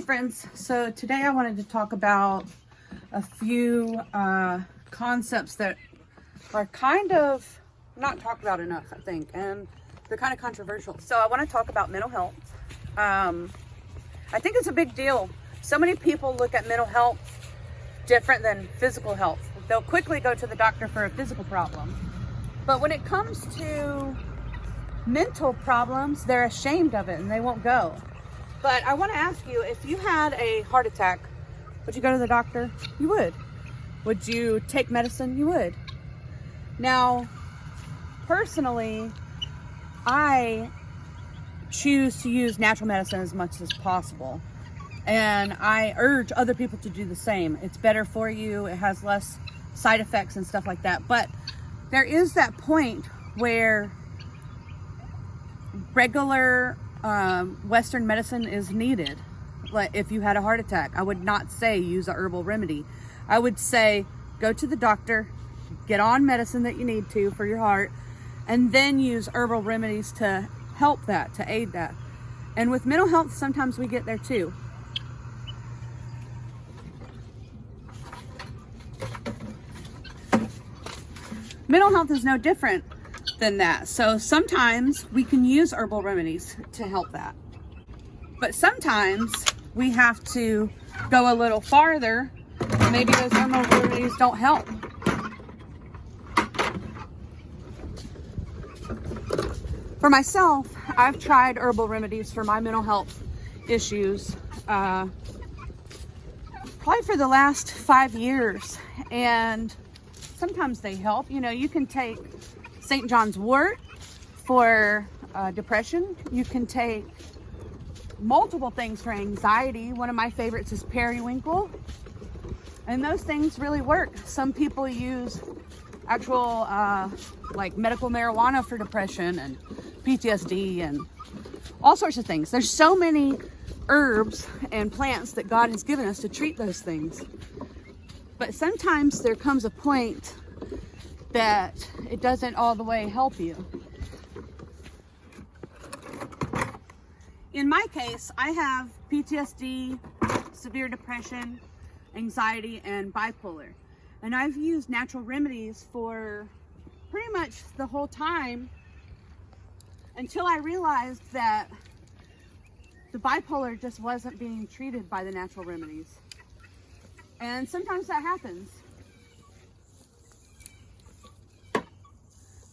friends, so today I wanted to talk about a few concepts that are kind of not talked about enough, I think, and they're kind of controversial. So I want to talk about mental health. I think it's a big deal. So many people look at mental health different than physical health. They'll quickly go to the doctor for a physical problem, but when it comes to mental problems, they're ashamed of it and they won't go. But I want to ask you, if you had a heart attack, would you go to the doctor? You would. Would you take medicine? You would. Now, personally, I choose to use natural medicine as much as possible. And I urge other people to do the same. It's better for you. It has less side effects and stuff like that. But there is that point where regular Western medicine is needed. Like if you had a heart attack, I would not say use a herbal remedy. I would say go to the doctor, get on medicine that you need to for your heart, and then use herbal remedies to help that, to aid that. And with mental health, sometimes we get there too. Mental health is no different than that. So sometimes we can use herbal remedies to help that. But sometimes we have to go a little farther. Maybe those herbal remedies don't help. For myself, I've tried herbal remedies for my mental health issues probably for the last 5 years, and sometimes they help. You know, you can take St. John's wort for depression. You can take multiple things for anxiety. One of my favorites is periwinkle, and those things really work. Some people use actual like medical marijuana for depression and PTSD and all sorts of things. There's so many herbs and plants that God has given us to treat those things. But sometimes there comes a point that it doesn't all the way help you. In my case, I have PTSD, severe depression, anxiety, and bipolar. And I've used natural remedies for pretty much the whole time until I realized that the bipolar just wasn't being treated by the natural remedies. And sometimes that happens.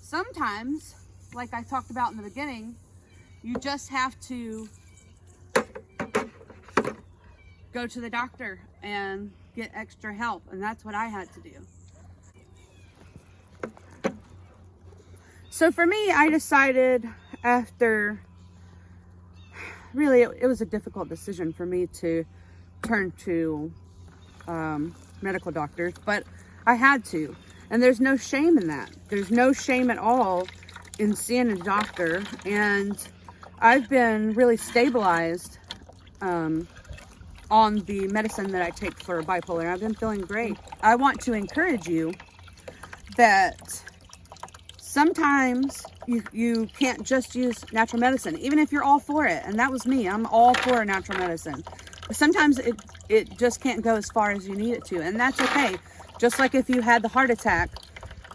Sometimes, like I talked about in the beginning, you just have to go to the doctor and get extra help, and that's what I had to do. So for me, I decided after, really it was a difficult decision for me to turn to medical doctors, but I had to. And there's no shame in that. There's no shame at all in seeing a doctor. And I've been really stabilized on the medicine that I take for bipolar. I've been feeling great. I want to encourage you that sometimes you can't just use natural medicine, even if you're all for it. And that was me. I'm all for natural medicine. But sometimes it just can't go as far as you need it to. And that's okay. Just like if you had the heart attack,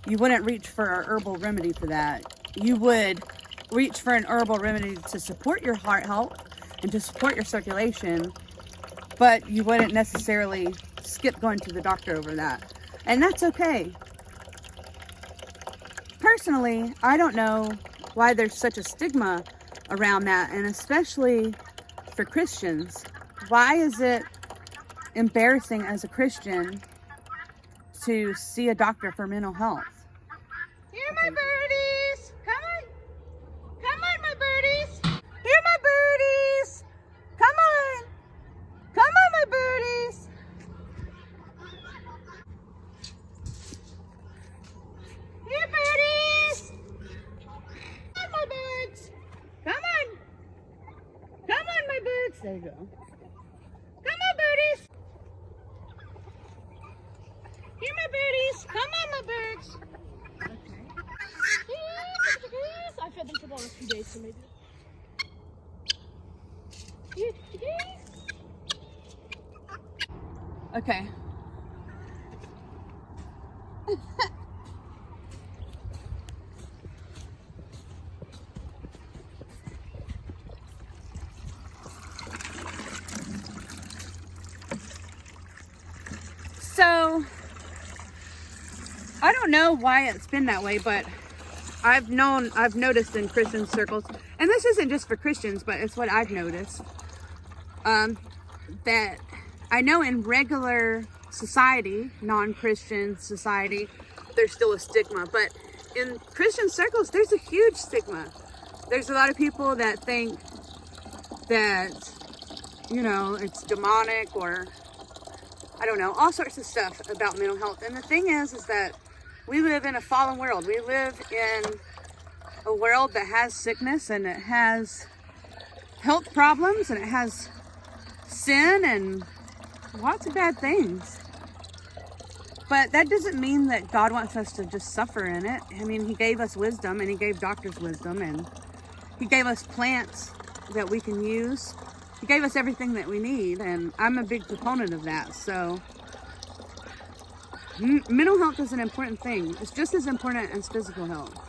you wouldn't reach for an herbal remedy for that. You would reach for an herbal remedy to support your heart health and to support your circulation, but you wouldn't necessarily skip going to the doctor over that. And that's okay. Personally, I don't know why there's such a stigma around that, and especially for Christians. Why is it embarrassing as a Christian to see a doctor for mental health? Here, my birdies! Come on! Come on, my birdies! Here, my birdies! Come on! Come on, my birdies! Here, birdies! Come on, my birds! Come on! Come on, my birds! There you go. Come on, birdies! Here, my birdies! Come on, my birds! Okay. I fed them for the last few days, so maybe. Here, Okay. So, I don't know why it's been that way, but I've noticed in Christian circles, and this isn't just for Christians, but it's what I've noticed, that I know in regular society, non-Christian society, there's still a stigma, but in Christian circles, there's a huge stigma. There's a lot of people that think that, you know, it's demonic, or I don't know, all sorts of stuff about mental health. And the thing is that we live in a fallen world. We live in a world that has sickness, and it has health problems, and it has sin and lots of bad things. But that doesn't mean that God wants us to just suffer in it. I mean, he gave us wisdom, and he gave doctors wisdom, and he gave us plants that we can use. He gave us everything that we need, and I'm a big proponent of that. So mental health is an important thing. It's just as important as physical health.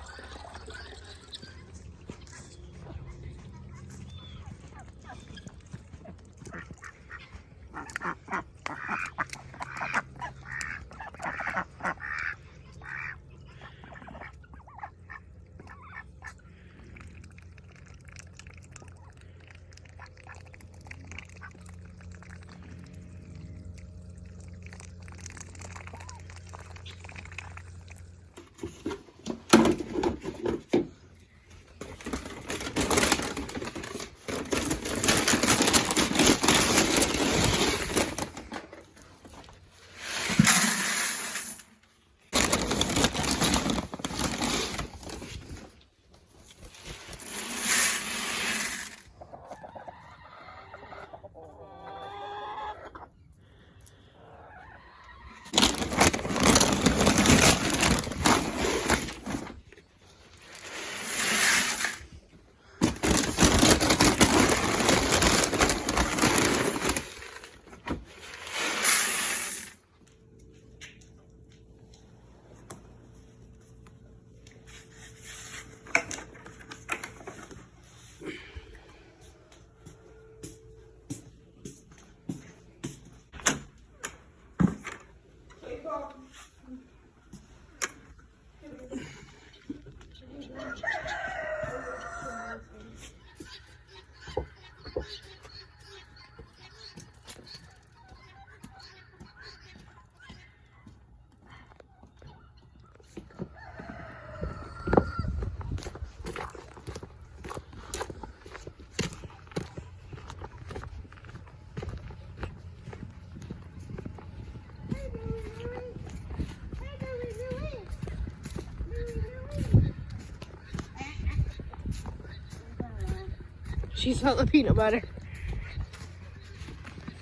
She's not the peanut butter.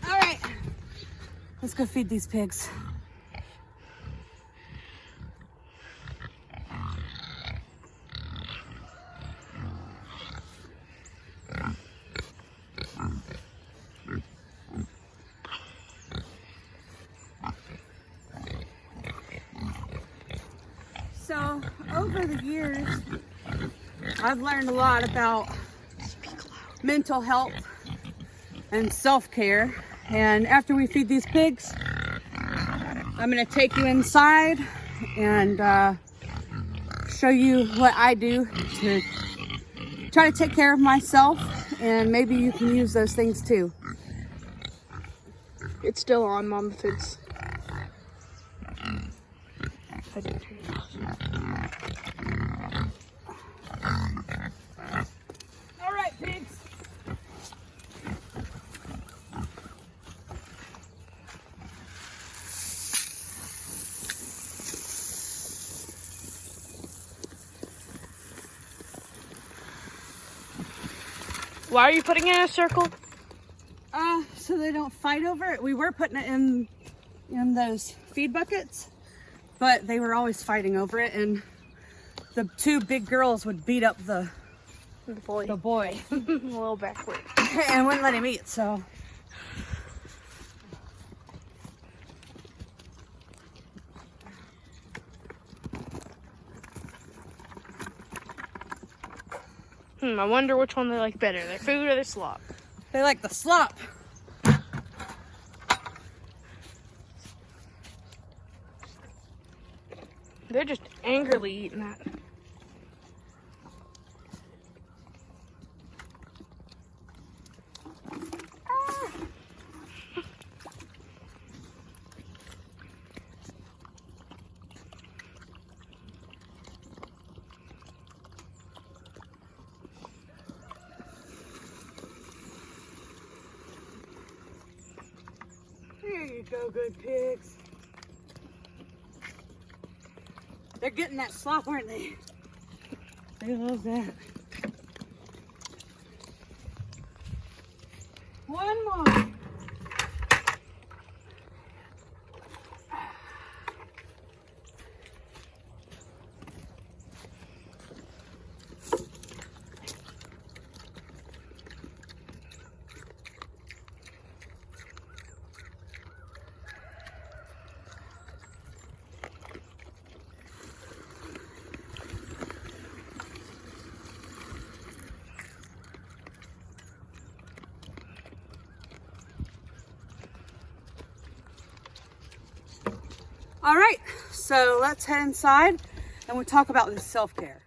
All right, let's go feed these pigs. So, over the years, I've learned a lot about mental health and self-care. And after we feed these pigs, I'm going to take you inside and show you what I do to try to take care of myself, and maybe you can use those things too. It's still on, Mom, if it's... I didn't turn it off. All right, pigs. Why are you putting it in a circle? So they don't fight over it. We were putting it in those feed buckets, but they were always fighting over it, and the two big girls would beat up the boy. The boy. A little backward. And wouldn't let him eat, so. I wonder which one they like better, their food or their slop. They like the slop. They're just angrily eating that. Here you go, good pigs. They're getting that slop, aren't they? They love that. One more. All right, so let's head inside and we'll talk about this self-care.